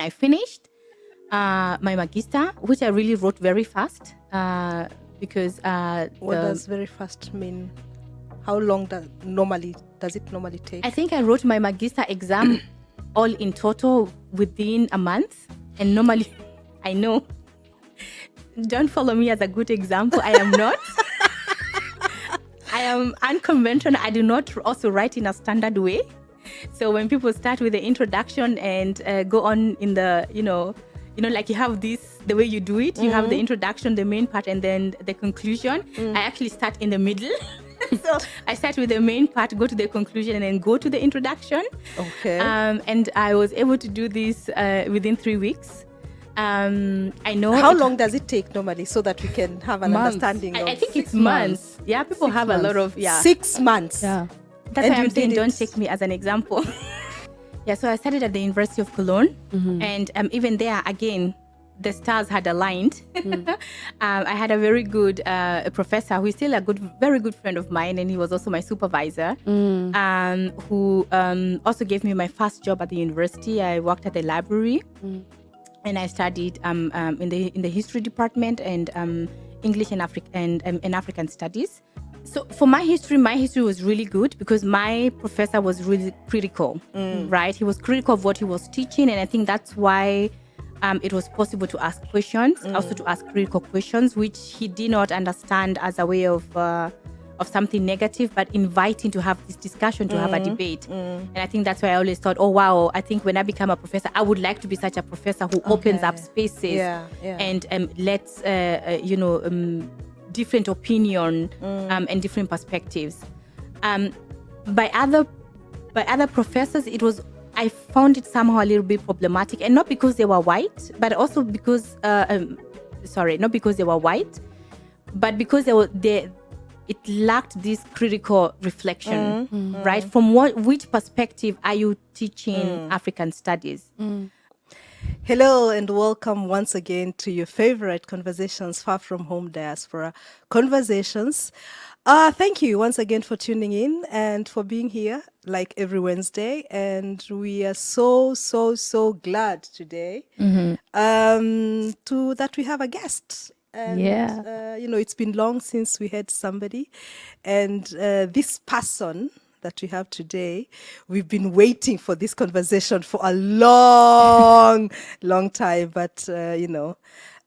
I finished my magister, which I really wrote very fast because What does very fast mean? How long does it normally take? I think I wrote my magister exam all in total within a month. And normally, I know, don't follow me as a good example. I am not. I am unconventional. I do not also write in a standard way. So when people start with the introduction and go on in the, like you have this, the way you do it, you have the introduction, the main part, and then the conclusion. I actually start in the middle. So I start with the main part, go to the conclusion, and then go to the introduction. Okay. And I was able to do this within 3 weeks. I know. How long does it take normally so that we can have an Months. understanding of I think it's months. Yeah, people have a lot of, 6 months. Yeah. That's And why you I'm saying did don't it. take me as an example. Yeah, so I studied at the University of Cologne. And even there, again, the stars had aligned. I had a very good professor who is still a very good friend of mine, and he was also my supervisor, who also gave me my first job at the university. I worked at the library, and I studied in the history department and English and African studies. So for my history was really good because my professor was really critical, right? He was critical of what he was teaching, and I think that's why it was possible to ask questions, also to ask critical questions, which he did not understand as a way of something negative, but inviting to have this discussion, to have a debate. And I think that's why I always thought, oh wow, I think when I become a professor, I would like to be such a professor who opens up spaces and lets different opinion and different perspectives. By other professors, I found it somehow a little bit problematic, and not because they were white, but also because not because they were white, but because it lacked this critical reflection, right? From which perspective are you teaching African studies? Hello and welcome once again to your favorite Conversations Far From Home Diaspora Conversations. Thank you once again for tuning in and for being here like every Wednesday. And we are so glad today that we have a guest. And, it's been long since we had somebody. And this person that we have today, we've been waiting for this conversation for a long time, but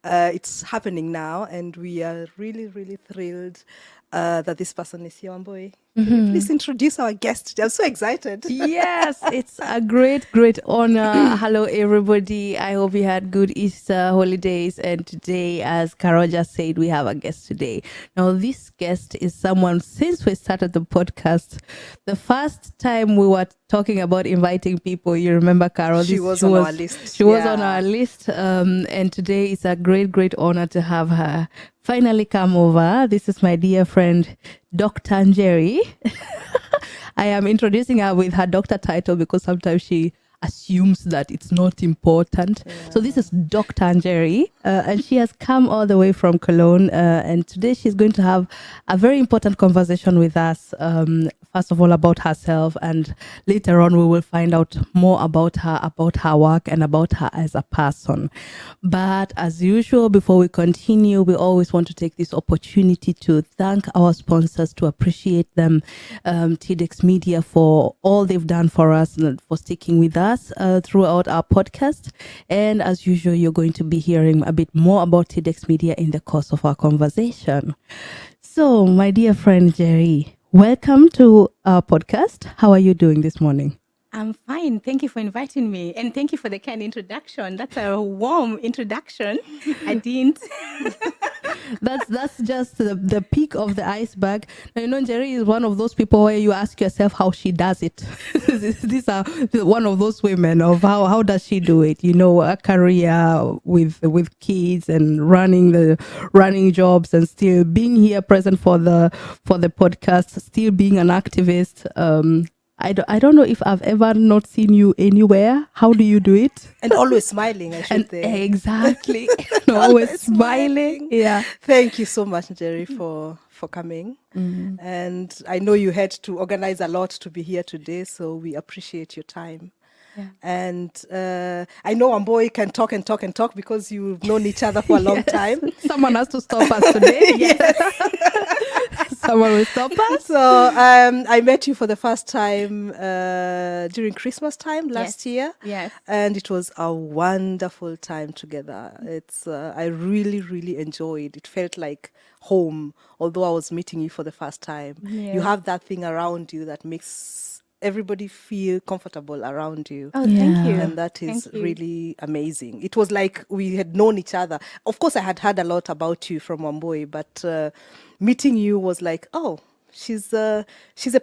it's happening now, and we are really thrilled that this person is here. Wambui, can you please introduce our guest today? I'm so excited. Yes, it's a great honor. Hello, everybody. I hope you had good Easter holidays. And today, as Carol just said, we have a guest today. Now, this guest is someone, since we started the podcast, the first time we were talking about inviting people, you remember, Carol? She was on our list. She was on our list. And today is a great honor to have her finally come over. This is my dear friend, Dr. Njeri. I am introducing her with her doctor title because sometimes she assumes that it's not important. Yeah. So this is Dr. Njeri, and she has come all the way from Cologne. And today she's going to have a very important conversation with us. First of all, about herself, and later on we will find out more about her work, and about her as a person. But as usual, before we continue, we always want to take this opportunity to thank our sponsors, to appreciate them, TEDx Media, for all they've done for us and for sticking with us throughout our podcast. And as usual, you're going to be hearing a bit more about TEDx Media in the course of our conversation. So, my dear friend Njeri, welcome to our podcast. How are you doing this morning? I'm fine. Thank you for inviting me. And thank you for the kind introduction. That's a warm introduction. I didn't. That's just the peak of the iceberg. Now, Njeri is one of those people where you ask yourself how she does it. These are one of those women of how does she do it? A career with kids and running jobs, and still being here present for the podcast, still being an activist. I don't know if I've ever not seen you anywhere. How do you do it? And always smiling, I should say. Exactly. Always smiling. Yeah. Thank you so much, Njeri, for coming. And I know you had to organize a lot to be here today, so we appreciate your time. And I know Amboy can talk and talk and talk because you've known each other for a long time. Someone has to stop us today. Yes. Someone will stop us. So I met you for the first time during Christmas time last year. Yes. And it was a wonderful time together. It's I really, really enjoyed. It felt like home, although I was meeting you for the first time. You have that thing around you that makes everybody feel comfortable around you. Oh, thank you. And that is Thank you. really amazing. It was like we had known each other. Of course, I had heard a lot about you from Wamboi, but meeting you was like, oh, she's a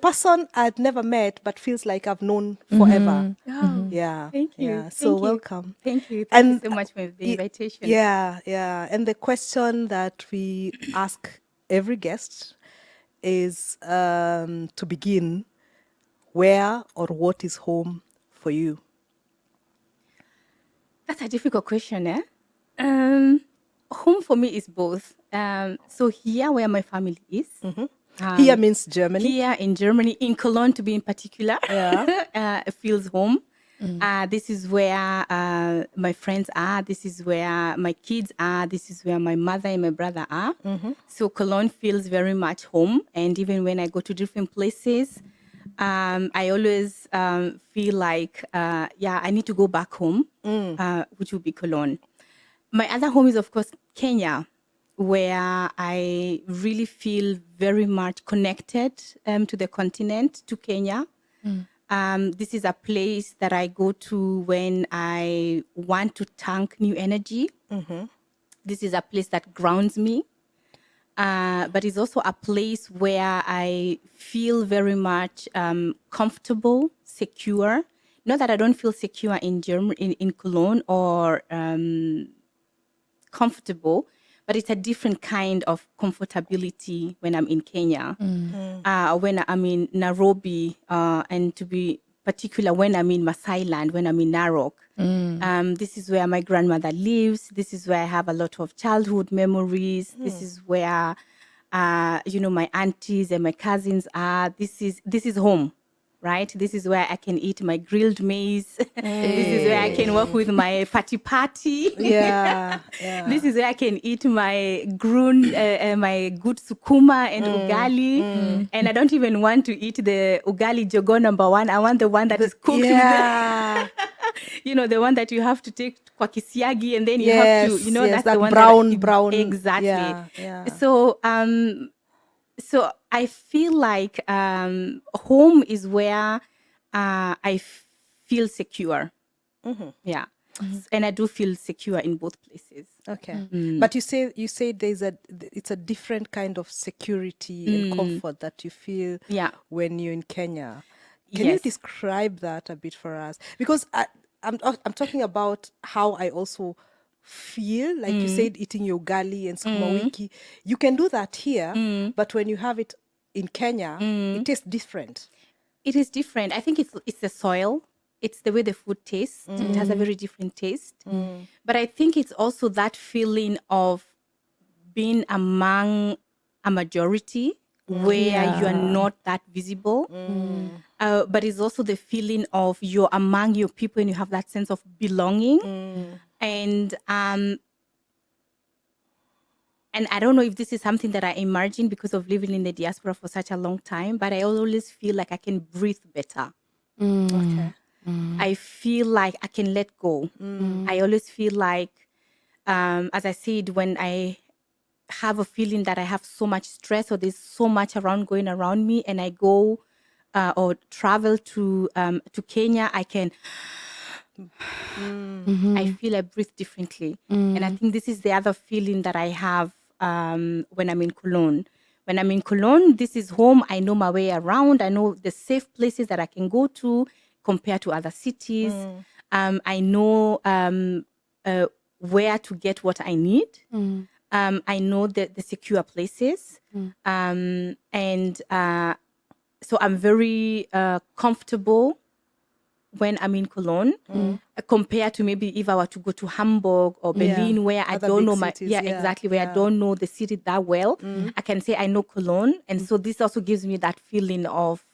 person I'd never met, but feels like I've known forever. Oh, Yeah. thank you. Yeah. So Thank you. welcome. Thank you. Thank And you so much for the invitation. Yeah, yeah. And the question that we ask every guest is to begin, where or what is home for you? That's a difficult question, eh? Home for me is both. So here where my family is. Here means Germany. Here in Germany, in Cologne to be in particular, it feels home. This is where my friends are. This is where my kids are. This is where my mother and my brother are. So Cologne feels very much home. And even when I go to different places, I always feel like, I need to go back home, which will be Cologne. My other home is, of course, Kenya, where I really feel very much connected to the continent, to Kenya. This is a place that I go to when I want to tank new energy. This is a place that grounds me. But it's also a place where I feel very much comfortable, secure. Not that I don't feel secure in in Cologne or comfortable, but it's a different kind of comfortability when I'm in Kenya. When I'm in Nairobi, and to be particular, when I'm in Masai Land, when I'm in Narok. This is where my grandmother lives. This is where I have a lot of childhood memories. This is where, my aunties and my cousins are. This is home, right? This is where I can eat my grilled maize. This is where I can walk with my party. Yeah. This is where I can eat my my good sukuma and ugali. And I don't even want to eat the ugali jogo #1. I want the one that is cooked with the one that you have to take kwa kisiagi and then you have to, that's that the one brown. Exactly. Yeah. So I feel like home is where I feel secure. Yeah. And I do feel secure in both places. Okay. But you say it's a different kind of security and comfort that you feel when you're in Kenya. Can you describe that a bit for us? Because I'm talking about how I also feel, like you said, eating your ugali and sukuma wiki. You can do that here, but when you have it in Kenya, it tastes different. It is different. I think it's the soil. It's the way the food tastes. It has a very different taste. But I think it's also that feeling of being among a majority where you are not that visible. But it's also the feeling of you're among your people and you have that sense of belonging. And I don't know if this is something that I imagined because of living in the diaspora for such a long time, but I always feel like I can breathe better. Okay. I feel like I can let go. I always feel like, as I said, when I have a feeling that I have so much stress or there's so much going around me, and I go or travel to Kenya, I can. I feel I breathe differently, and I think this is the other feeling that I have when I'm in Cologne. When I'm in Cologne, this is home. I know my way around. I know the safe places that I can go to compared to other cities. I know where to get what I need. I know the secure places. So I'm very comfortable when I'm in Cologne compared to maybe if I were to go to Hamburg or Berlin, where I don't know cities, exactly, where I don't know the city that well. I can say I know Cologne. And so this also gives me that feeling of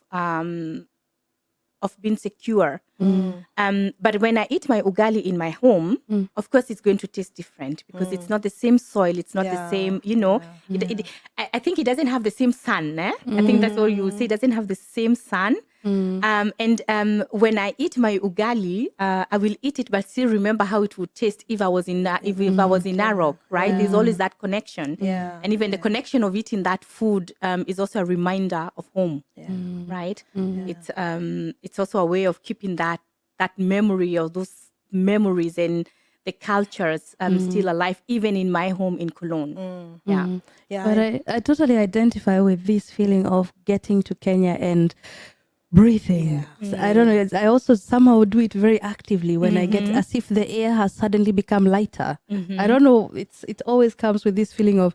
of being secure. But when I eat my ugali in my home, of course, it's going to taste different because it's not the same soil. It's not the same, I think it doesn't have the same sun. I think that's what you would say. It doesn't have the same sun. When I eat my ugali, I will eat it, but still remember how it would taste if I was in if I was in Narok, right? There's always that connection, and even the connection of eating that food is also a reminder of home, right? It's also a way of keeping that memory of those memories and the cultures still alive, even in my home in Cologne. But I totally identify with this feeling of getting to Kenya and breathing. So I don't know. I also somehow do it very actively when I get as if the air has suddenly become lighter. I don't know. It always comes with this feeling of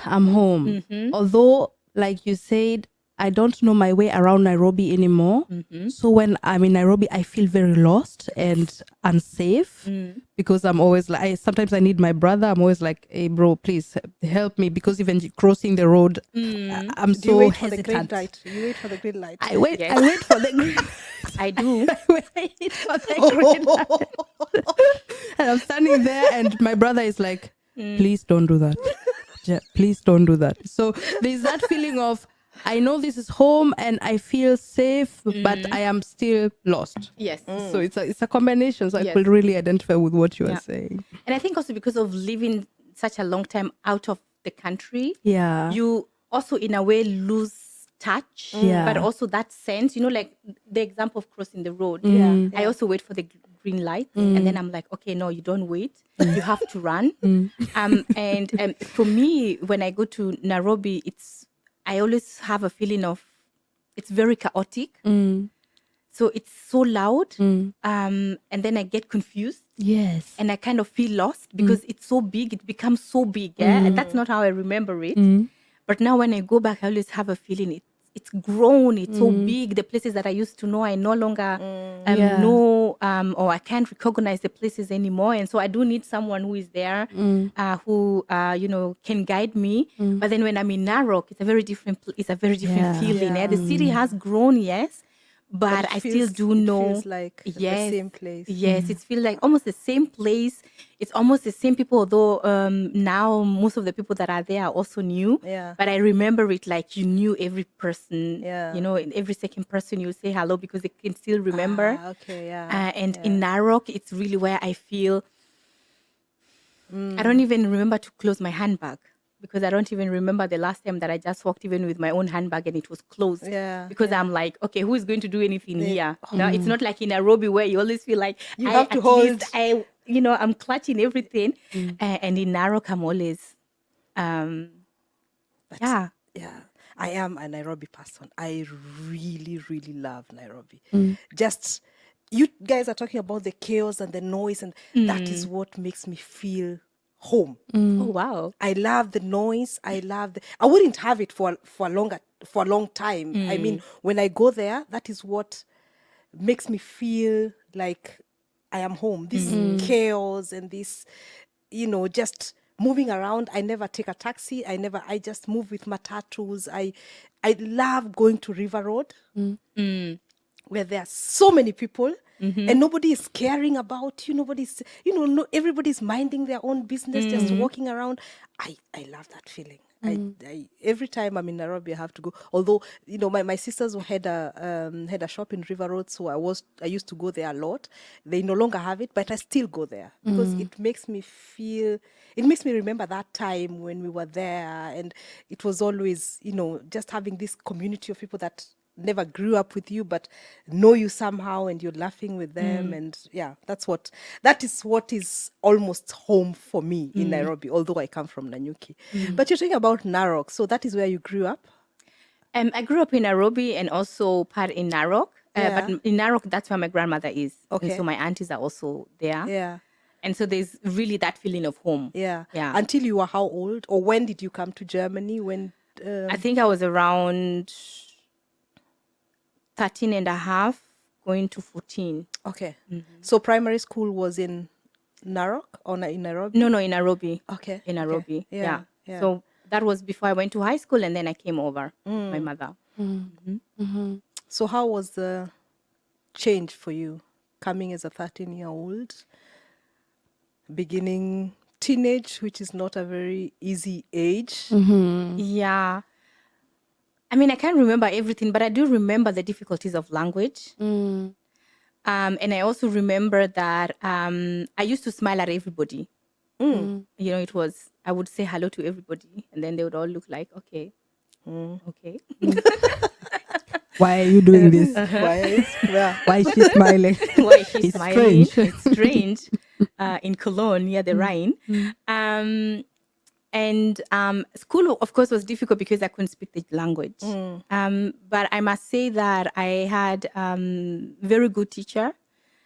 I'm home. Although, like you said, I don't know my way around Nairobi anymore. So when I'm in Nairobi, I feel very lost and unsafe because I'm always like, sometimes I need my brother. I'm always like, hey, bro, please help me, because even crossing the road, I'm Do you so wait for the hesitant. green light? You wait for the green light. I wait. Yes. I wait for the green. I do. I wait for the green light. And I'm standing there, and my brother is like, please don't do that. Please don't do that. So there's that feeling of, I know this is home and I feel safe, but I am still lost. Yes. So it's a combination. So I could really identify with what you are saying. And I think also because of living such a long time out of the country, you also in a way lose touch, but also that sense, like the example of crossing the road. I also wait for the green light, and then I'm like, okay, no, you don't wait. You have to run. And for me, when I go to Nairobi, I always have a feeling of it's very chaotic. So it's so loud. And then I get confused. Yes. And I kind of feel lost because it's so big. It becomes so big. And that's not how I remember it. But now when I go back, I always have a feeling it's grown. It's so big. The places that I used to know, I no longer know, or I can't recognize the places anymore. And so I do need someone who is there, who can guide me. But then when I'm in Narok, it's a very different. It's a very different feeling. The city has grown, yes. But I still do know. It feels like the same place. Yes, it feels like almost the same place. It's almost the same people, although now most of the people that are there are also new. But I remember it like you knew every person. And every second person you say hello because they can still remember. And in Narok, it's really where I feel I don't even remember to close my handbag. Because I don't even remember the last time that I just walked even with my own handbag and it was closed. Because I'm like, okay, who is going to do anything here? It's not like in Nairobi where you always feel like you have to hold. I'm clutching everything. And in Narok, I'm always, I am a Nairobi person. I really, really love Nairobi. Just, you guys are talking about the chaos and the noise, and that is what makes me feel home. Oh wow! I love the noise. I wouldn't have it for a long time. I mean, when I go there, that is what makes me feel like I am home. This chaos and this, just moving around. I never take a taxi. I just move with matatus. I love going to River Road, where there are so many people. And nobody is caring about you. Nobody's, everybody's minding their own business, just walking around. I love that feeling. I every time I'm in Nairobi, I have to go. Although, my sisters had a shop in River Road, so I used to go there a lot. They no longer have it, but I still go there because it makes me remember that time when we were there, and it was always, just having this community of people that never grew up with you but know you somehow, and you're laughing with them. And that is what is almost home for me in Nairobi, although I come from Nanyuki. But you're talking about Narok, so that is where you grew up? I grew up in Nairobi and also part in Narok. But in Narok, that's where my grandmother is. And so my aunties are also there. And so there's really that feeling of home. Until you were how old, or when did you come to Germany? When I think I was around 13 and a half, going to 14. Okay. So primary school was in Narok or in Nairobi? No, in Nairobi. Okay. In Nairobi, Yeah. So that was before I went to high school, and then I came over with my mother. So how was the change for you coming as a 13-year-old, beginning teenage, which is not a very easy age? Yeah. I mean, I can't remember everything, but I do remember the difficulties of language. And I also remember that I used to smile at everybody. You know, it was, I would say hello to everybody, and then they would all look like, okay, okay. Why are you doing this? Why is she smiling? Why is she It's smiling? strange. It's strange. In Cologne, near the Rhine. And school, of course, was difficult because I couldn't speak the language. But I must say that I had very good teacher,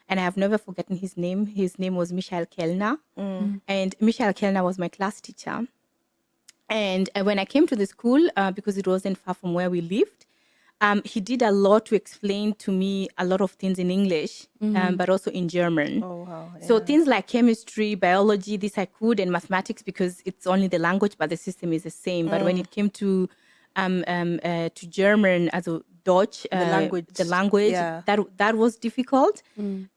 and I have never forgotten his name. His name was Michael Kellner, and Michael Kellner was my class teacher. And when I came to the school, because it wasn't far from where we lived, he did a lot to explain to me a lot of things in English, but also in German. Oh, wow. So things like chemistry, biology, this I could, and mathematics because it's only the language, but the system is the same. But when it came to German, as a Deutsch, the language, yeah. that was difficult.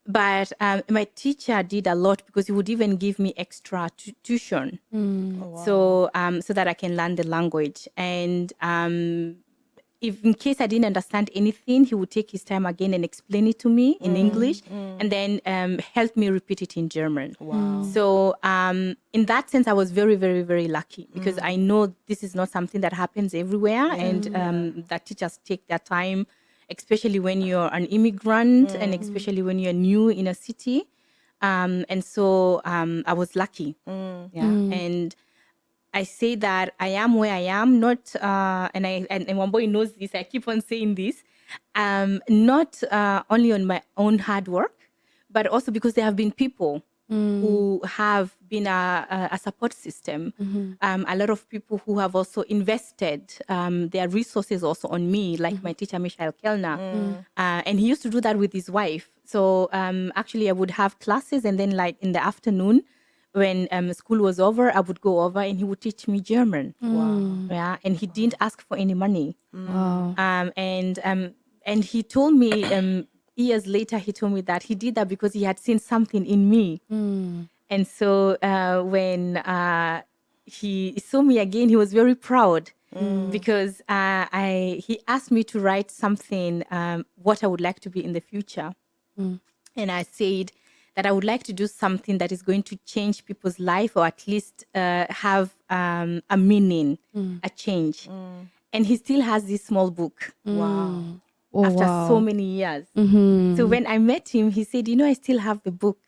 But my teacher did a lot because he would even give me extra tuition, so that I can learn the language. And if in case I didn't understand anything, he would take his time again and explain it to me in English, and then help me repeat it in German. Wow. So in that sense, I was very, very, very lucky because I know this is not something that happens everywhere, and that teachers take their time, especially when you're an immigrant and especially when you're new in a city. And so I was lucky. And I say that I am where I am, not, and one boy knows this, I keep on saying this, not only on my own hard work, but also because there have been people who have been a support system. A lot of people who have also invested their resources also on me, like my teacher, Michael Kellner. And he used to do that with his wife. So actually I would have classes, and then like in the afternoon, when school was over, I would go over and he would teach me German. Wow. Yeah, and he didn't ask for any money. Wow. And he told me years later, he told me that he did that because he had seen something in me. And so when he saw me again, he was very proud because he asked me to write something, what I would like to be in the future. And I said that I would like to do something that is going to change people's life, or at least have a meaning, a change. And he still has this small book. Wow. Oh, After wow. so many years. So when I met him, he said, I still have the book.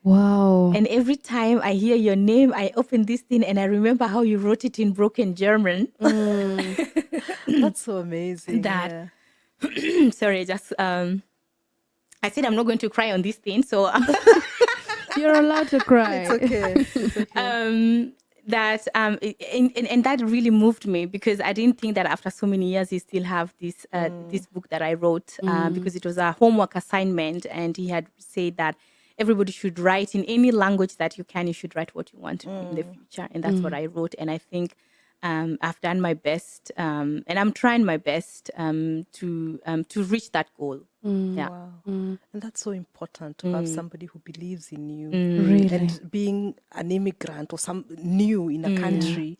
Wow. And every time I hear your name, I open this thing and I remember how you wrote it in broken German. That's so amazing. That- Sorry, just I said I'm not going to cry on this thing, so You're allowed to cry. It's okay. It's okay. And that really moved me because I didn't think that after so many years he still have this this book that I wrote because it was a homework assignment, and he had said that everybody should write in any language that you can. You should write what you want to be in the future, and that's what I wrote. And I think I've done my best, and I'm trying my best to reach that goal. Yeah. Wow. And that's so important to have somebody who believes in you. Really. And being an immigrant or some new in a country,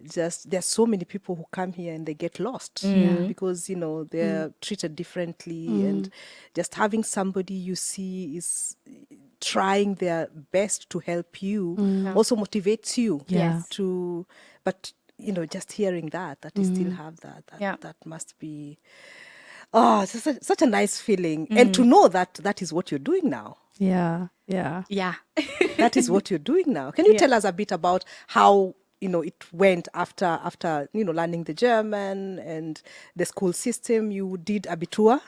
just there's so many people who come here and they get lost because they're treated differently, and just having somebody you see is trying their best to help you also motivates you Yes. to, but just hearing that you still have that must be it's just such a nice feeling. And to know that is what you're doing now. Yeah. Yeah. Yeah. That is what you're doing now. Can you tell us a bit about how it went after learning the German and the school system? You did Abitur?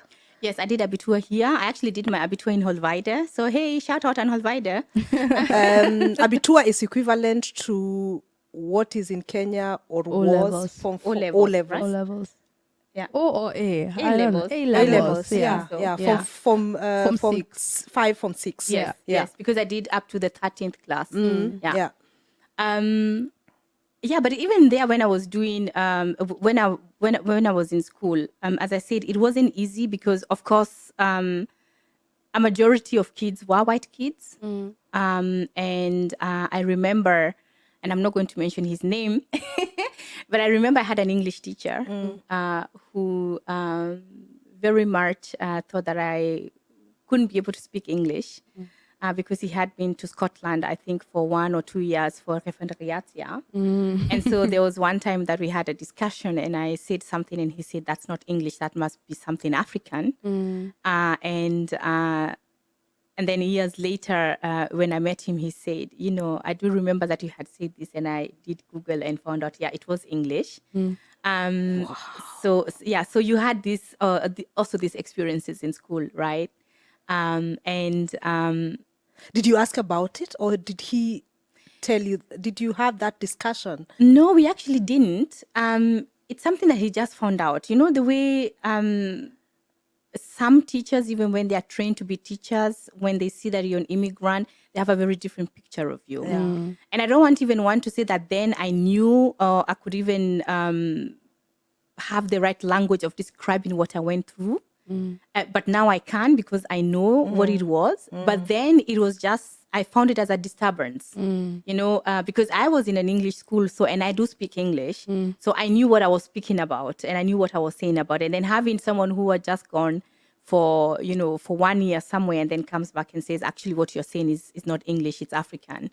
Yes, I did Abitur here. I actually did my Abitur in Holweide. So, hey, shout out on Holweide. Abitur is equivalent to what is in Kenya or O-levels. was from O-levels, O-levels. right? O levels. Yeah. O or A? I don't know. A-levels. A A-levels, levels. yeah. So, Yeah, yeah. from five, from six. Yes, yes, because I did up to the 13th class. Yeah. Yeah, but even there, when I was doing, when I was in school, as I said, it wasn't easy because, of course, a majority of kids were white kids. And I remember, and I'm not going to mention his name, but I remember I had an English teacher who very much thought that I couldn't be able to speak English because he had been to Scotland, I think, for 1 or 2 years for referendariatia. And so there was one time that we had a discussion and I said something and he said, that's not English, that must be something African. And then years later, when I met him, he said, you know, I do remember that you had said this, and I did Google and found out, yeah, it was English. Wow. So you had this, also these experiences in school, right? Did you ask about it, or did he tell you? Did you have that discussion? No, we actually didn't. It's something that he just found out. You know, the way some teachers, even when they are trained to be teachers, when they see that you're an immigrant, they have a very different picture of you. Yeah. And I don't want to say that then I knew or I could even have the right language of describing what I went through. But now I can, because I know what it was. But then it was just, I found it as a disturbance, you know, because I was in an English school, and I do speak English. So I knew what I was speaking about and I knew what I was saying about it. And then having someone who had just gone for 1 year somewhere and then comes back and says, actually, what you're saying is not English, it's African.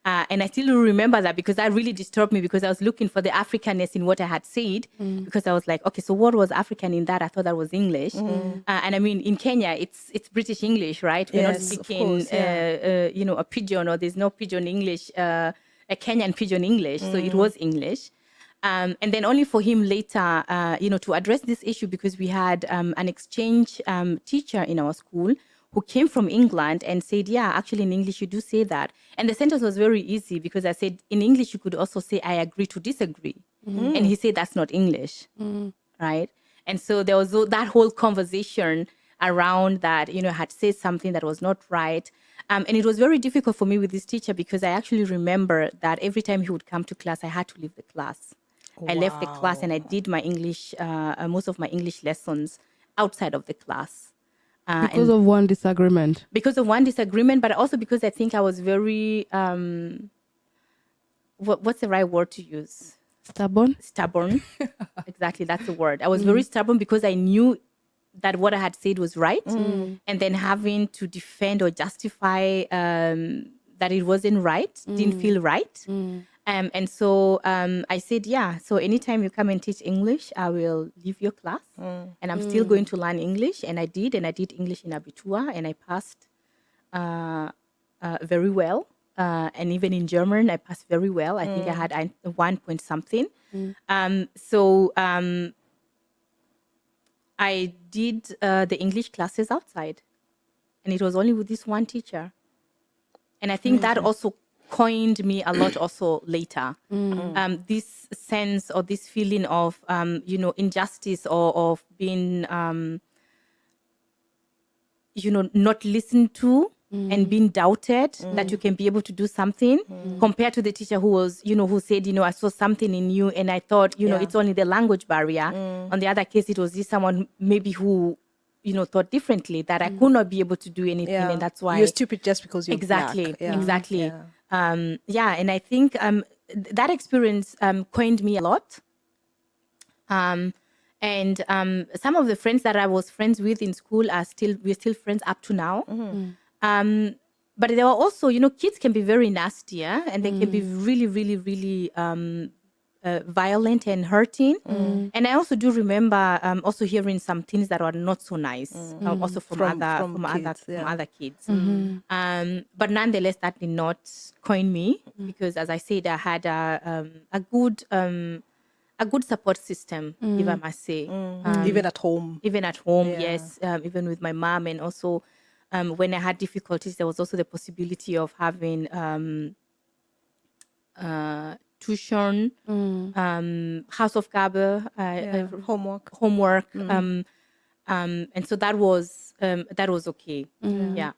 And I still remember that, because that really disturbed me, because I was looking for the Africanness in what I had said, because I was like, okay, so what was African in that? I thought that was English. And I mean, in Kenya, it's British English, right? We're not speaking, a pidgin, or there's no pidgin English, a Kenyan pidgin English. So it was English. And then only for him later, to address this issue, because we had an exchange teacher in our school who came from England and said, yeah, actually in English you do say that. And the sentence was very easy, because I said, in English you could also say, I agree to disagree. And he said, that's not English, right? And so there was that whole conversation around that, had said something that was not right. And it was very difficult for me with this teacher, because I actually remember that every time he would come to class, I had to leave the class. I left the class and I did my English, most of my English lessons outside of the class. Because of one disagreement. Because of one disagreement, but also because I think I was very, what's the right word to use? Stubborn? Stubborn. Exactly, that's the word. I was very stubborn, because I knew that what I had said was right. And then having to defend or justify that it wasn't right, didn't feel right. And so I said, yeah, so anytime you come and teach English, I will leave your class and I'm still going to learn English. And I did English in Abitua, and I passed very well. And even in German, I passed very well. I think I had 1 point something. I did the English classes outside, and it was only with this one teacher. And I think that also coined me a lot also later. This sense or this feeling of, injustice, or of being, not listened to and being doubted that you can be able to do something, compared to the teacher who was, who said, I saw something in you and I thought, it's only the language barrier. On the other case, it was this someone maybe who, thought differently, that I could not be able to do anything. And that's why you're stupid just because you're exactly, black. exactly. Yeah. And I think that experience coined me a lot. And some of the friends that I was friends with in school we're still friends up to now. But there were also, kids can be very nasty, yeah? And they can be really, really, really violent and hurting. And I also do remember also hearing some things that were not so nice, also from other kids. But nonetheless, that did not coin me, because as I said, I had a good support system, if I must say. Even at home. Yes. Even with my mom. And also when I had difficulties, there was also the possibility of having tuition, house of Gabe, homework. And so that was okay. Yeah.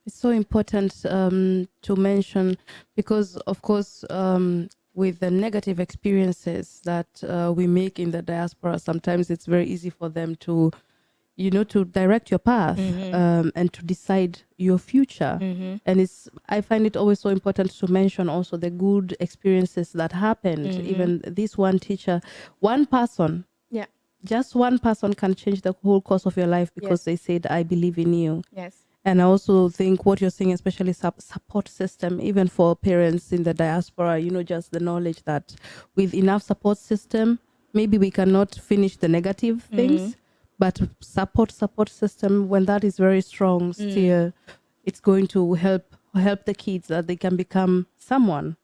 It's so important to mention, because of course, with the negative experiences that we make in the diaspora, sometimes it's very easy for them to, to direct your path, and to decide your future. And I find it always so important to mention also the good experiences that happened. Even this one teacher, one person, Yeah. just one person can change the whole course of your life because they said, I believe in you. Yes. And I also think what you're saying, especially support system, even for parents in the diaspora, just the knowledge that with enough support system, maybe we cannot finish the negative things, but support system, when that is very strong, still, it's going to help the kids that they can become someone.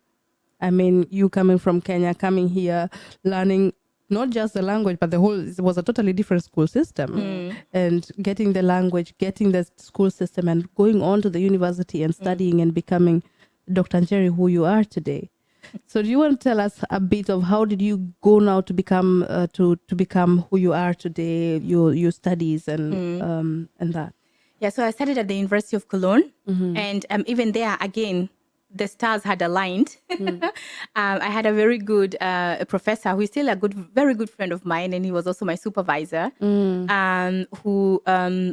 I mean, you coming from Kenya, coming here, learning not just the language, but it was a totally different school system. And getting the language, getting the school system, and going on to the university and studying and becoming Dr. Njeri, who you are today. So do you want to tell us a bit of how did you go now to become to become who you are today, your studies and that? Yeah, so I studied at the University of Cologne, and even there, again, the stars had aligned. I had a very good professor who is still very good friend of mine, and he was also my supervisor, who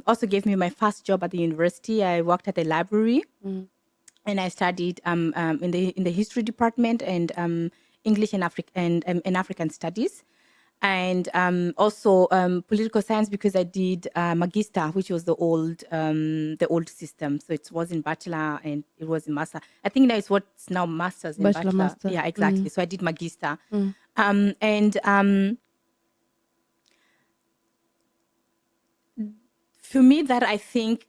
also gave me my first job at the university. I worked at the library, and I studied in the history department and English and African studies. And also political science, because I did magister, which was the old system. So it was in bachelor and it was in master. I think that is what's now masters in bachelor. Master. Yeah, exactly. So I did magister. For me, that I think,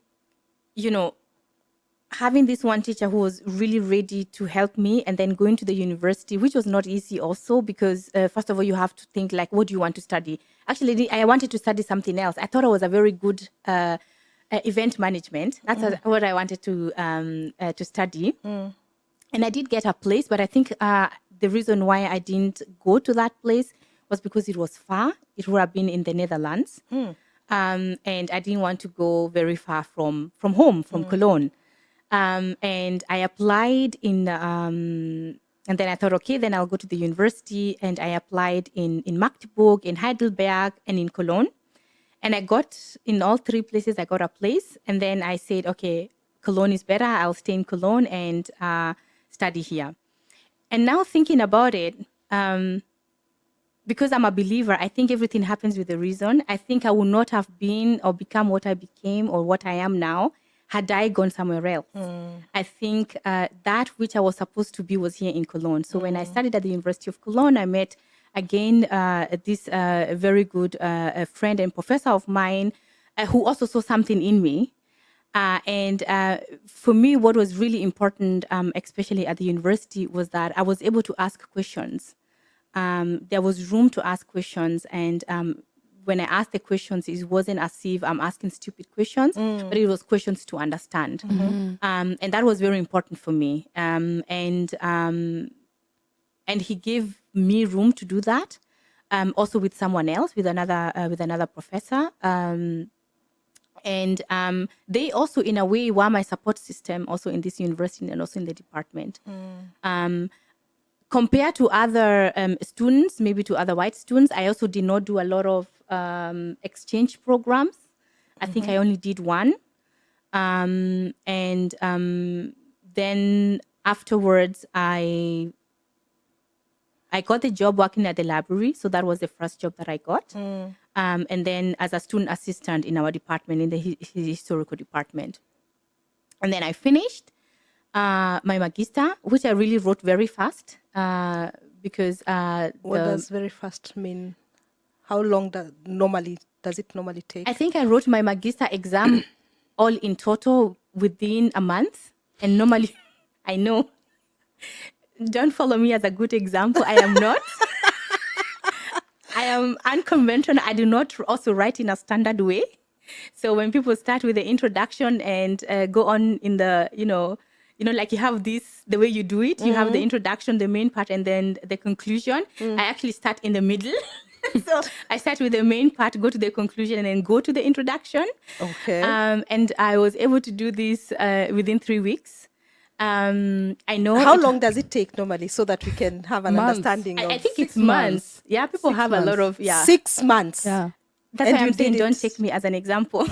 having this one teacher who was really ready to help me, and then going to the university, which was not easy also, because first of all, you have to think like, what do you want to study? Actually, I wanted to study something else. I thought I was a very good event management. That's what I wanted to study. And I did get a place, but I think the reason why I didn't go to that place was because it was far. It would have been in the Netherlands. And I didn't want to go very far from home, from Cologne. And I applied and then I thought, okay, then I'll go to the university. And I applied in Magdeburg, in Heidelberg, and in Cologne. And I got, in all three places, I got a place. And then I said, okay, Cologne is better. I'll stay in Cologne and study here. And now thinking about it, because I'm a believer, I think everything happens with a reason. I think I would not have been or become what I became or what I am now had I gone somewhere else. I think that which I was supposed to be was here in Cologne. So when I studied at the University of Cologne, I met again this very good friend and professor of mine who also saw something in me. And for me, what was really important, especially at the university, was that I was able to ask questions. There was room to ask questions, and when I asked the questions, it wasn't as if I'm asking stupid questions, but it was questions to understand. And that was very important for me. And he gave me room to do that, also with someone else, with another professor. And they also, in a way, were my support system also in this university and also in the department. Compared to other students, maybe to other white students, I also did not do a lot of exchange programs. I think I only did one. And then afterwards, I got the job working at the library. So that was the first job that I got. And then as a student assistant in our department, in the historical department. And then I finished my magister, which I really wrote very fast because... what does very fast mean? How long does it normally take? I think I wrote my magister exam all in total within a month. And normally, I know, don't follow me as a good example. I am not. I am unconventional. I do not also write in a standard way. So when people start with the introduction and go on in the, like you have this, the way you do it, you have the introduction, the main part, and then the conclusion. I actually start in the middle. So I start with the main part, go to the conclusion, and then go to the introduction. Okay. And I was able to do this within 3 weeks. I know. How long does it take normally so that we can have an Months. understanding of I think it's 6 months. months. Yeah, people 6 have months. a lot of, 6 months. Yeah. That's why I'm saying don't take me as an example.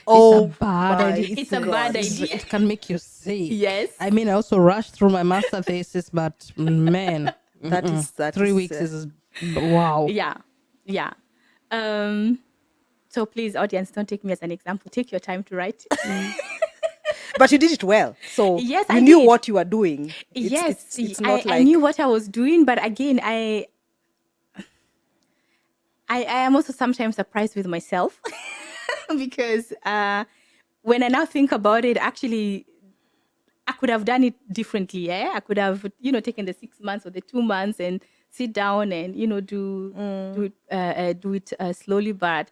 Oh, it's a bad idea. It's a bad idea. It can make you sick. Yes. I mean, I also rushed through my master thesis, but man, that 3 is, weeks is wow. Yeah. So please, audience, don't take me as an example. Take your time to write. But you did it well. So Yes, you I knew did. what you were doing. It's not I knew what I was doing, but again, I am also sometimes surprised with myself because when I now think about it, actually, I could have done it differently. Yeah, I could have, taken the 6 months or the 2 months and sit down and do it slowly. But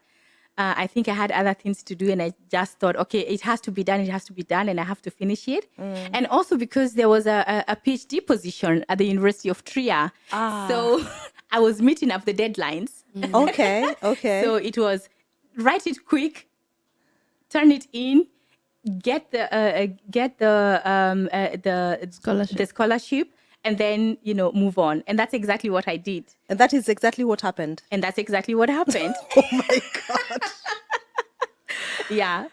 I think I had other things to do, and I just thought, okay, it has to be done. It has to be done, and I have to finish it. And also because there was a PhD position at the University of Trier, so I was meeting up the deadlines. Okay. So it was write it quick, turn it in, get the scholarship, and then move on. And that's exactly what I did. And that is exactly what happened. And that's exactly what happened. Oh my God. Yeah.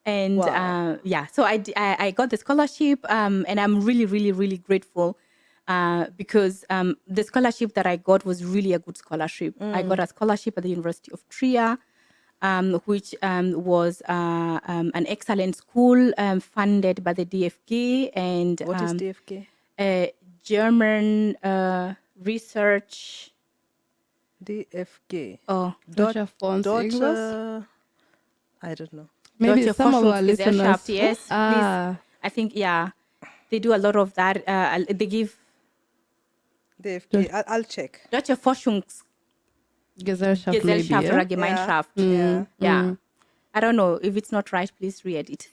Wow. So I got the scholarship, and I'm really, really, really grateful because the scholarship that I got was really a good scholarship. I got a scholarship at the University of Trier, which was an excellent school funded by the DFG. And What is DFG? German research. DFG. Oh, Deutscher Fonds irgendwas? I don't know. Maybe Deutsche some of our listeners. Forschungsgesellschaft, yes, please. I think, they do a lot of that. They give DFG. I'll check. Deutsche Gesellschaft, Forschungsgesellschaft maybe, or yeah? Gemeinschaft. Yeah. I don't know if it's not right. Please read it.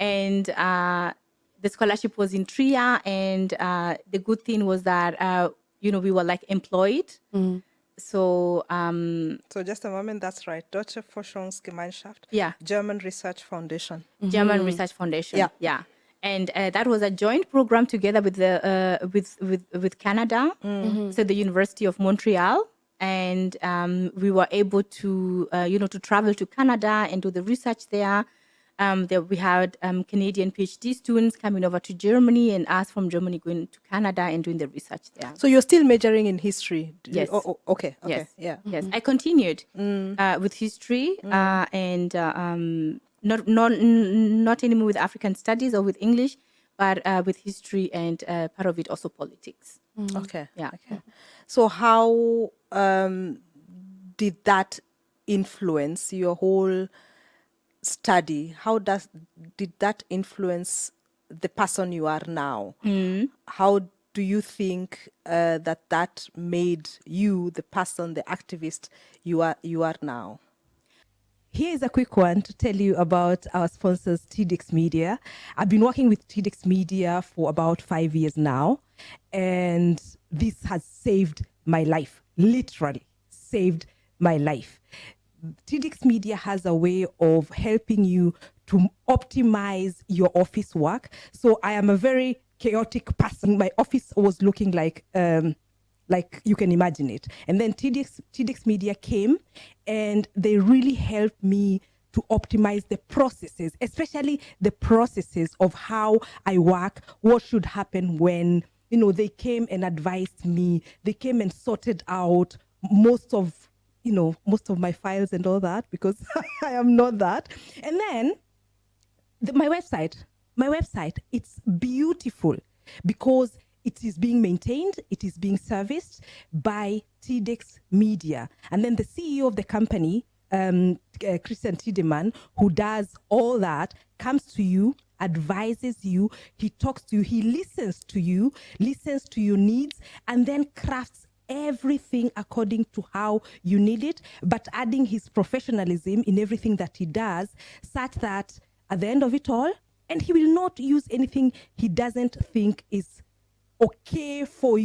And the scholarship was in Trier, and the good thing was that we were like employed. So So just a moment, that's right. Deutsche Forschungsgemeinschaft. Yeah. German Research Foundation. German Research Foundation. Yeah. And that was a joint program together with the with Canada, so the University of Montreal, and we were able to to travel to Canada and do the research there. We had Canadian PhD students coming over to Germany, and us from Germany going to Canada and doing the research there. So you're still majoring in history? Yes. Okay. Yes. Yeah. Yes. I continued with history and not anymore with African studies or with English, but with history and part of it also politics. Okay. Yeah. Okay. So how did that influence your whole study? How did that influence the person you are now? How do you think that made you the person, the activist you are now? Here is a quick one to tell you about our sponsors, TEDx Media. I've been working with TEDx Media for about 5 years now, and this has saved my life, literally saved my life. TEDx Media has a way of helping you to optimize your office work. So I am a very chaotic person. My office was looking like you can imagine it. And then TEDx Media came, and they really helped me to optimize the processes, especially the processes of how I work, what should happen when, they came and advised me. They came and sorted out most of my files and all that, because I am not that. And then my website, it's beautiful because it is being maintained, it is being serviced by TEDx Media. And then the CEO of the company, Christian Tiedemann, who does all that, comes to you, advises you, he talks to you, he listens to your needs, and then crafts everything according to how you need it, but adding his professionalism in everything that he does, such that at the end of it all, and he will not use anything he doesn't think is okay for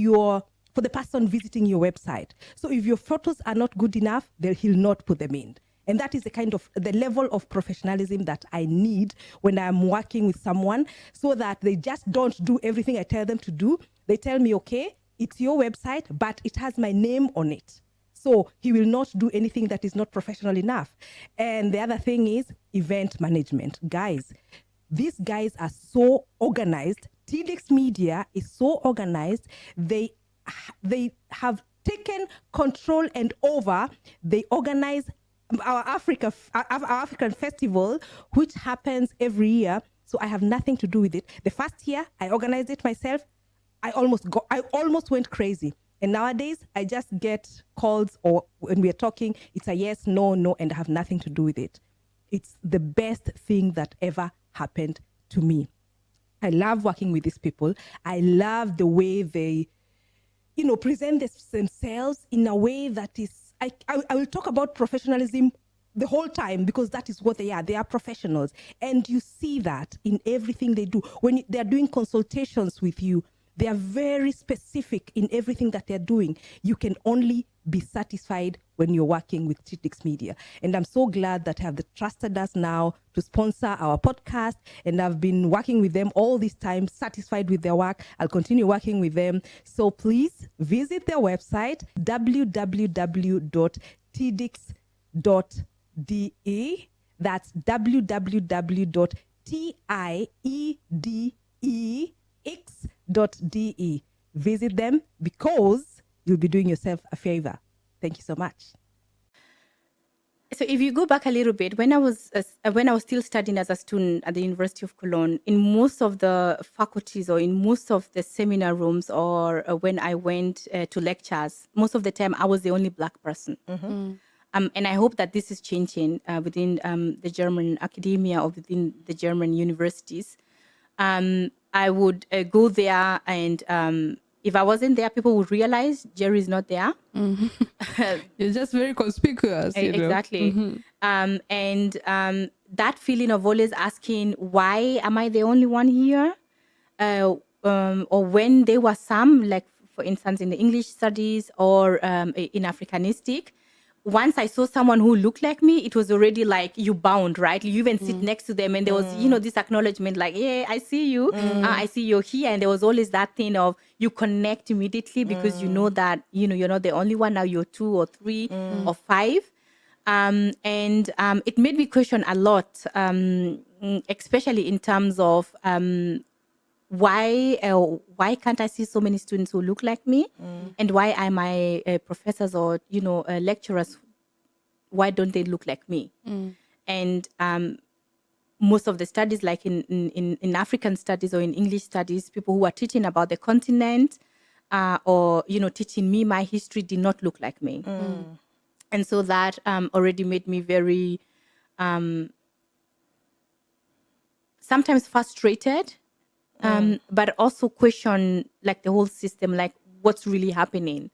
the person visiting your website. So if your photos are not good enough, then he'll not put them in. And that is the level of professionalism that I need when I'm working with someone, so that they just don't do everything I tell them to do. They tell me, okay, it's your website, but it has my name on it. So he will not do anything that is not professional enough. And the other thing is event management. Guys, these guys are so organized. TEDx Media is so organized. They have taken control and over. They organize our African festival, which happens every year. So I have nothing to do with it. The first year I organized it myself. I almost went crazy. And nowadays I just get calls, or when we're talking, it's a yes, no, no, and I have nothing to do with it. It's the best thing that ever happened to me. I love working with these people. I love the way they, present themselves in a way that is, I will talk about professionalism the whole time, because that is what they are. They are professionals. And you see that in everything they do. When they're doing consultations with you, they are very specific in everything that they're doing. You can only be satisfied when you're working with TEDx Media. And I'm so glad that have trusted us now to sponsor our podcast. And I've been working with them all this time, satisfied with their work. I'll continue working with them. So please visit their website, www.tedx.de. That's www.tiedex.de. Visit them, because you'll be doing yourself a favor. Thank you so much. So if you go back a little bit, when I was still studying as a student at the University of Cologne, in most of the faculties or in most of the seminar rooms, or when I went to lectures, most of the time I was the only Black person. And I hope that this is changing within the German academia or within the German universities. I would go there, and if I wasn't there, people would realize Njeri is not there. You're just very conspicuous. Exactly. And that feeling of always asking, why am I the only one here? Or when there were some, like for instance, in the English studies or in Africanistic, once I saw someone who looked like me, it was already like you bound, right? You even sit next to them, and there was, this acknowledgement, like, yeah, I see you, I see you're here. And there was always that thing of you connect immediately, because you know that, you're not the only one. Now you're 2 or 3 or 5. And it made me question a lot, especially in terms of why can't I see so many students who look like me? And why are my professors or lecturers, why don't they look like me? And most of the studies, like in African studies or in English studies, people who are teaching about the continent or teaching me my history did not look like me. And so that already made me very sometimes frustrated, but also question like the whole system, like what's really happening.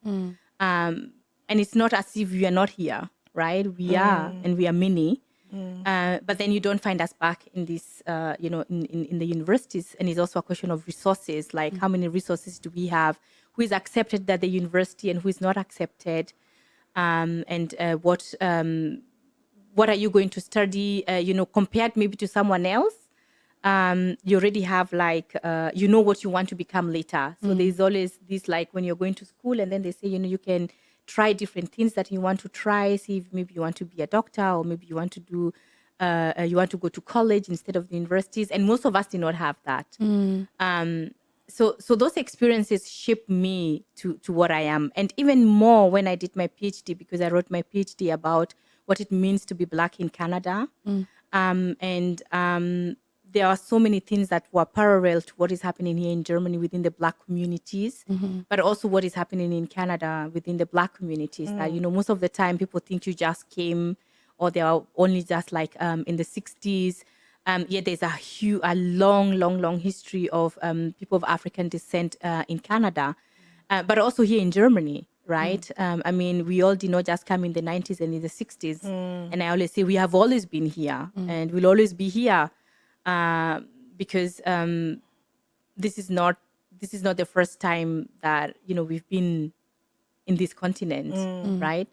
And it's not as if we are not here, right? We are, and we are many. But then you don't find us back in this, in the universities. And it's also a question of resources, like how many resources do we have? Who is accepted at the university and who is not accepted? And what are you going to study, compared maybe to someone else? You already have like, what you want to become later. So there's always this, like when you're going to school and then they say, you can try different things that you want to try. See if maybe you want to be a doctor, or maybe you want to do, you want to go to college instead of the universities. And most of us did not have that. So those experiences shaped me to what I am. And even more when I did my PhD, because I wrote my PhD about what it means to be Black in Canada. There are so many things that were parallel to what is happening here in Germany within the Black communities, but also what is happening in Canada within the Black communities. That, most of the time people think you just came, or they are only just like in the 60s. Yet there's a long history of people of African descent in Canada, but also here in Germany, right? I mean, we all did not just come in the 90s and in the 60s. And I always say we have always been here and we'll always be here. Because this is not the first time that we've been in this continent, right?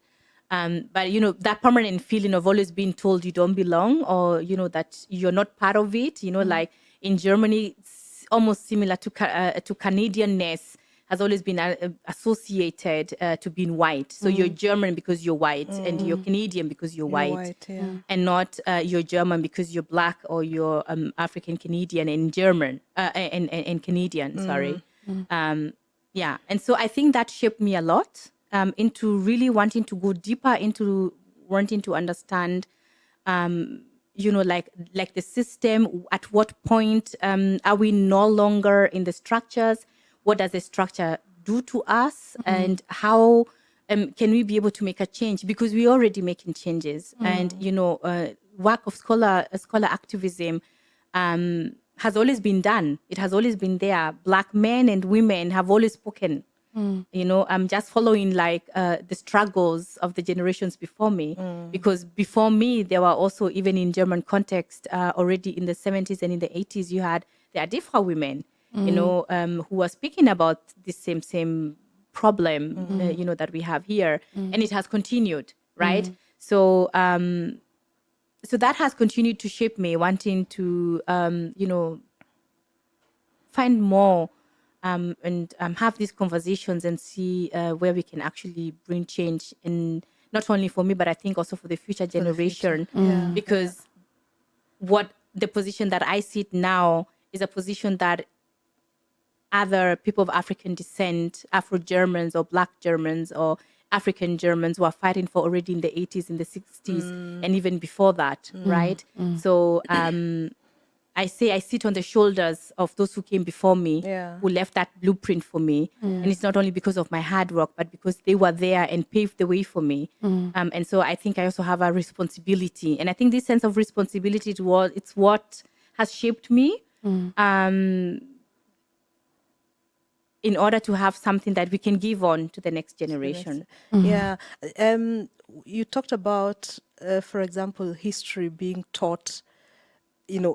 But that permanent feeling of always being told you don't belong, or that you're not part of it. Like in Germany, it's almost similar to Canadianness has always been associated to being white. So you're German because you're white, and you're Canadian because you're white, and not you're German because you're black, or you're African Canadian and German and Canadian. Sorry, yeah. And so I think that shaped me a lot into really wanting to go deeper into wanting to understand. Like the system, at what point are we no longer in the structures? What does the structure do to us? And how can we be able to make a change? Because we're already making changes. And, work of scholar activism has always been done. It has always been there. Black men and women have always spoken. I'm just following like the struggles of the generations before me, because before me, there were also, even in German context, already in the 70s and in the 80s, you had the Adifa women, who were speaking about the same problem, that we have here. And it has continued, right? So, so that has continued to shape me, wanting to, find more and have these conversations and see where we can actually bring change, in not only for me, but I think also for the future generation. Because what the position that I sit now is a position that other people of African descent, Afro-Germans or Black Germans or African Germans, were fighting for already in the 80s, in the 60s, and even before that, right? So I say I sit on the shoulders of those who came before me, who left that blueprint for me. And it's not only because of my hard work, but because they were there and paved the way for me. And so I think I also have a responsibility. And I think this sense of responsibility, it's what has shaped me in order to have something that we can give on to the next generation. Yeah. You talked about, for example, history being taught,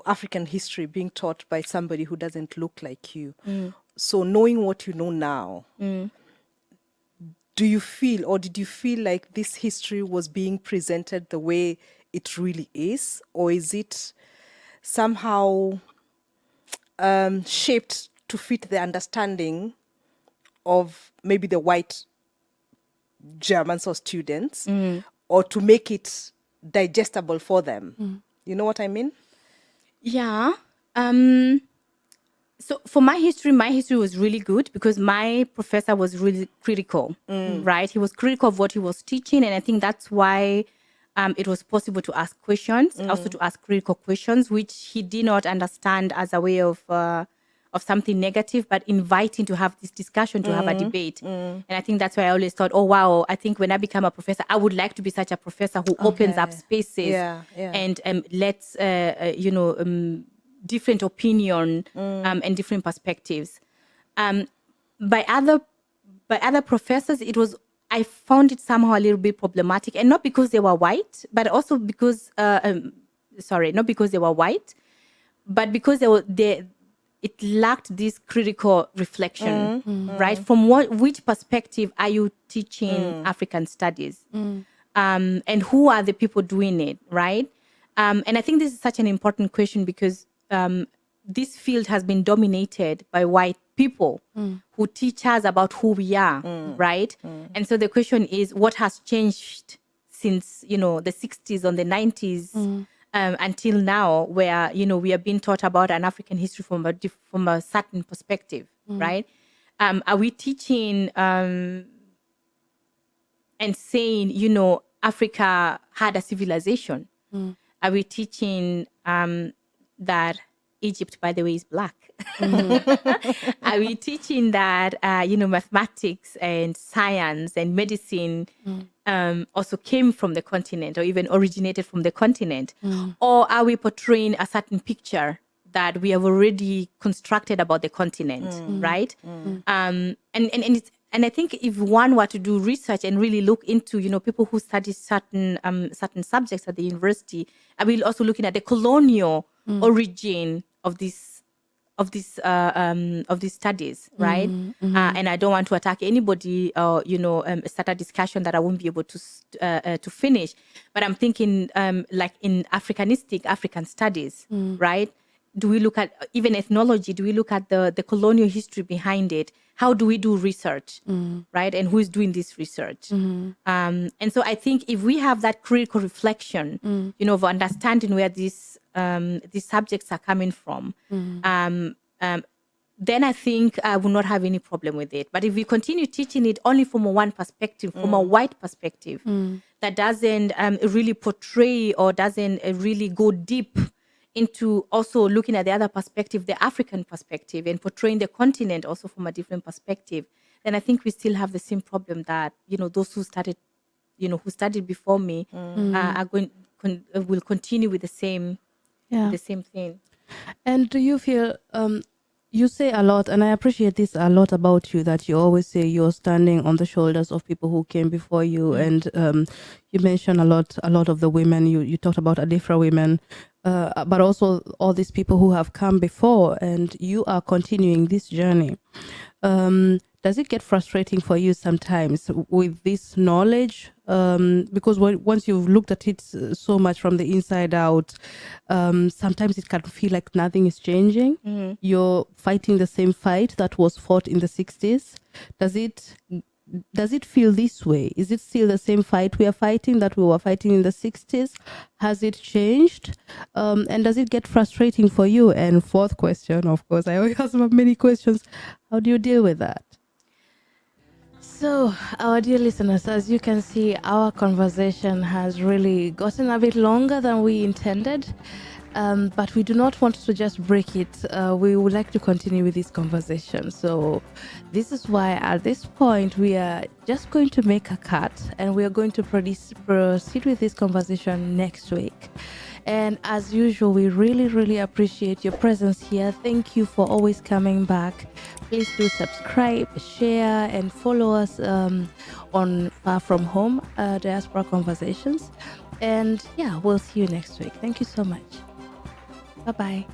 African history being taught by somebody who doesn't look like you. So knowing what you know now, do you feel, or did you feel like this history was being presented the way it really is? Or is it somehow shaped to fit the understanding of maybe the white Germans or students, or to make it digestible for them? You know what I mean? Yeah. So for my history was really good, because my professor was really critical, right? He was critical of what he was teaching. And I think that's why it was possible to ask questions, also to ask critical questions, which he did not understand as a way of something negative, but inviting to have this discussion, to have a debate. And I think that's why I always thought, oh, wow, I think when I become a professor, I would like to be such a professor who opens up spaces and lets, different opinion and different perspectives. By other professors, I found it somehow a little bit problematic, and not because they were white, but also because, not because they were white, but because it lacked this critical reflection, right? From which perspective are you teaching African studies? And who are the people doing it, right? And I think this is such an important question, because this field has been dominated by white people who teach us about who we are, right? And so the question is, what has changed since, the 60s or the 90s until now, where, we are being taught about an African history from a certain perspective, right? Are we teaching and saying, Africa had a civilization? Are we teaching that Egypt, by the way, is black? Are we teaching that, mathematics and science and medicine also came from the continent, or even originated from the continent? Or are we portraying a certain picture that we have already constructed about the continent, right? And I think if one were to do research and really look into, people who study certain subjects at the university, I will also looking at the colonial origin of these studies, right? And I don't want to attack anybody or start a discussion that I won't be able to finish. But I'm thinking like in African studies, right? do we look at even ethnology? Do we look at the colonial history behind it? How do we do research, right? And who is doing this research? And so I think if we have that critical reflection, of understanding where these subjects are coming from, then I think I will not have any problem with it. But if we continue teaching it only from a one perspective, from a white perspective, that doesn't really portray or doesn't really go deep into also looking at the other perspective, the African perspective, and portraying the continent also from a different perspective, then I think we still have the same problem that, those who started, who studied before me will continue with the same thing. And do you feel, you say a lot, and I appreciate this a lot about you, that you always say you're standing on the shoulders of people who came before you. And you mentioned a lot of the women, you talked about Adifra women, but also all these people who have come before, and you are continuing this journey. Does it get frustrating for you sometimes with this knowledge? Because once you've looked at it so much from the inside out, sometimes it can feel like nothing is changing. You're fighting the same fight that was fought in the 60s. Does it feel this way? Is it still the same fight we are fighting that we were fighting in the 60s? Has it changed? And does it get frustrating for you? And fourth question, of course, I always have many questions. How do you deal with that? So, our dear listeners, as you can see, our conversation has really gotten a bit longer than we intended. But we do not want to just break it. We would like to continue with this conversation. So this is why at this point we are just going to make a cut, and we are going to proceed with this conversation next week. And as usual, we really, really appreciate your presence here. Thank you for always coming back. Please do subscribe, share, and follow us on Far From Home Diaspora Conversations. And yeah, we'll see you next week. Thank you so much. Bye-bye.